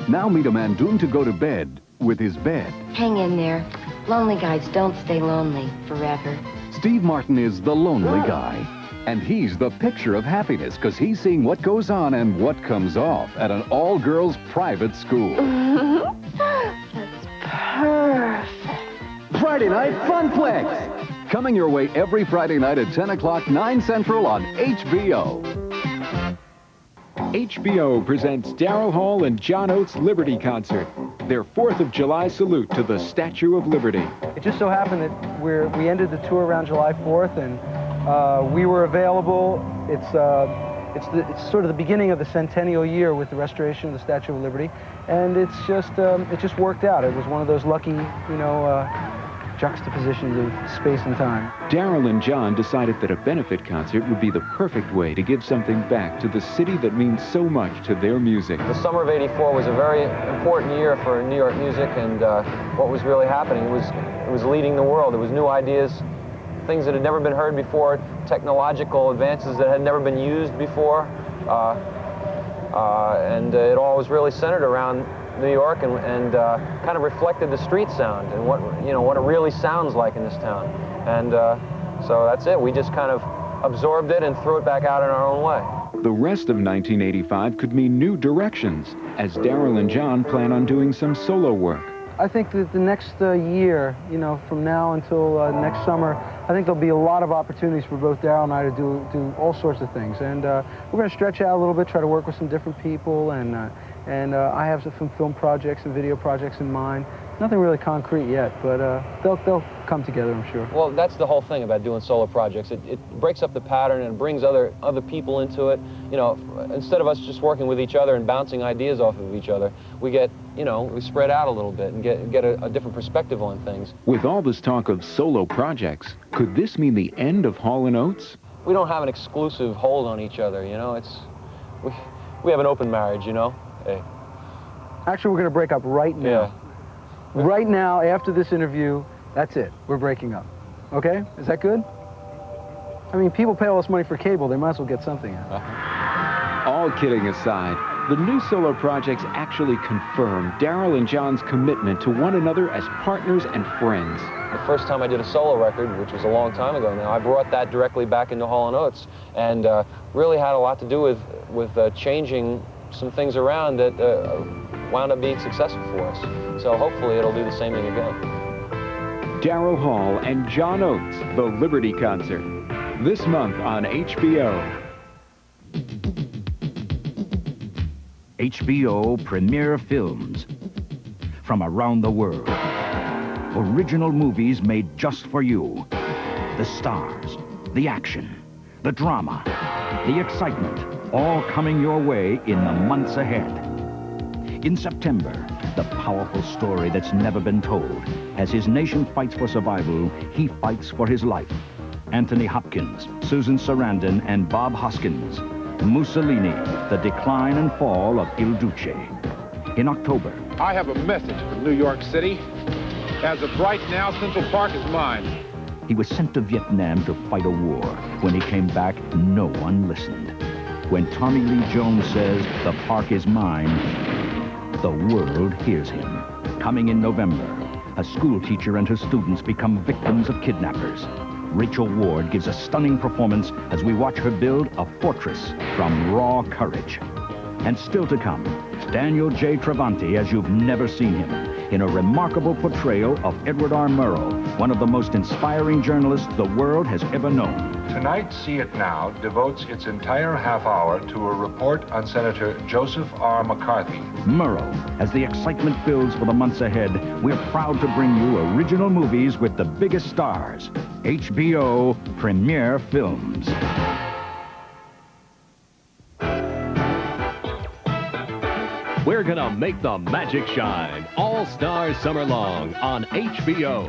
Now meet a man doomed to go to bed with his bed. Hang in there. Lonely guys don't stay lonely forever. Steve Martin is the lonely guy. And he's the picture of happiness because he's seeing what goes on and what comes off at an all-girls private school. That's perfect. Friday Night Funflex. Coming your way every Friday night at 10 o'clock, 9 Central on HBO. HBO presents Daryl Hall and John Oates' Liberty Concert, their 4th of July salute to the Statue of Liberty. It just so happened that we ended the tour around July 4th, and we were available. It's sort of the beginning of the centennial year with the restoration of the Statue of Liberty, and it just worked out. It was one of those lucky, juxtapositions of space and time. Daryl and John decided that a benefit concert would be the perfect way to give something back to the city that means so much to their music. The summer of '84 was a very important year for New York music, and what was really happening, it was leading the world. It was new ideas, things that had never been heard before, technological advances that had never been used before, and it all was really centered around New York and kind of reflected the street sound and what it really sounds like in this town. And so that's it. We just kind of absorbed it and threw it back out in our own way. The rest of 1985 could mean new directions, as Daryl and John plan on doing some solo work. I think that the next year, from now until next summer, I think there'll be a lot of opportunities for both Daryl and I to do all sorts of things. And we're going to stretch out a little bit, try to work with some different people, and I have some film projects and video projects in mind. Nothing really concrete yet, but they'll come together, I'm sure. Well, that's the whole thing about doing solo projects. It breaks up the pattern and brings other people into it. Instead of us just working with each other and bouncing ideas off of each other, we get, we spread out a little bit and get a different perspective on things. With all this talk of solo projects, could this mean the end of Hall & Oates? We don't have an exclusive hold on each other, we have an open marriage, Hey. Actually, we're going to break up right now. Yeah. Right now, after this interview, that's it. We're breaking up. Okay? Is that good? I mean, people pay all this money for cable. They might as well get something out. All kidding aside, the new solo projects actually confirm Daryl and John's commitment to one another as partners and friends. The first time I did a solo record, which was a long time ago now, I brought that directly back into Hall & Oates, and really had a lot to do with changing some things around that wound up being successful for us. So hopefully it'll do the same thing again. Daryl Hall and John Oates, the Liberty Concert, this month on HBO. HBO Premiere Films from around the world. Original movies made just for you. The stars, the action, the drama, the excitement, all coming your way in the months ahead. In September, the powerful story that's never been told. As his nation fights for survival, he fights for his life. Anthony Hopkins, Susan Sarandon, and Bob Hoskins. Mussolini, the decline and fall of Il Duce. In October. I have a message for New York City. As of right now, Central Park is mine. He was sent to Vietnam to fight a war. When he came back, no one listened. When Tommy Lee Jones says, "The park is mine," the world hears him. Coming in November, a school teacher and her students become victims of kidnappers. Rachel Ward gives a stunning performance as we watch her build a fortress from raw courage. And still to come, Daniel J. Travanti as you've never seen him, in a remarkable portrayal of Edward R. Murrow, one of the most inspiring journalists the world has ever known. Tonight, See It Now devotes its entire half hour to a report on Senator Joseph R. McCarthy. Murrow, as the excitement builds for the months ahead, we're proud to bring you original movies with the biggest stars. HBO Premiere Films. We're gonna make the magic shine all stars summer long on HBO.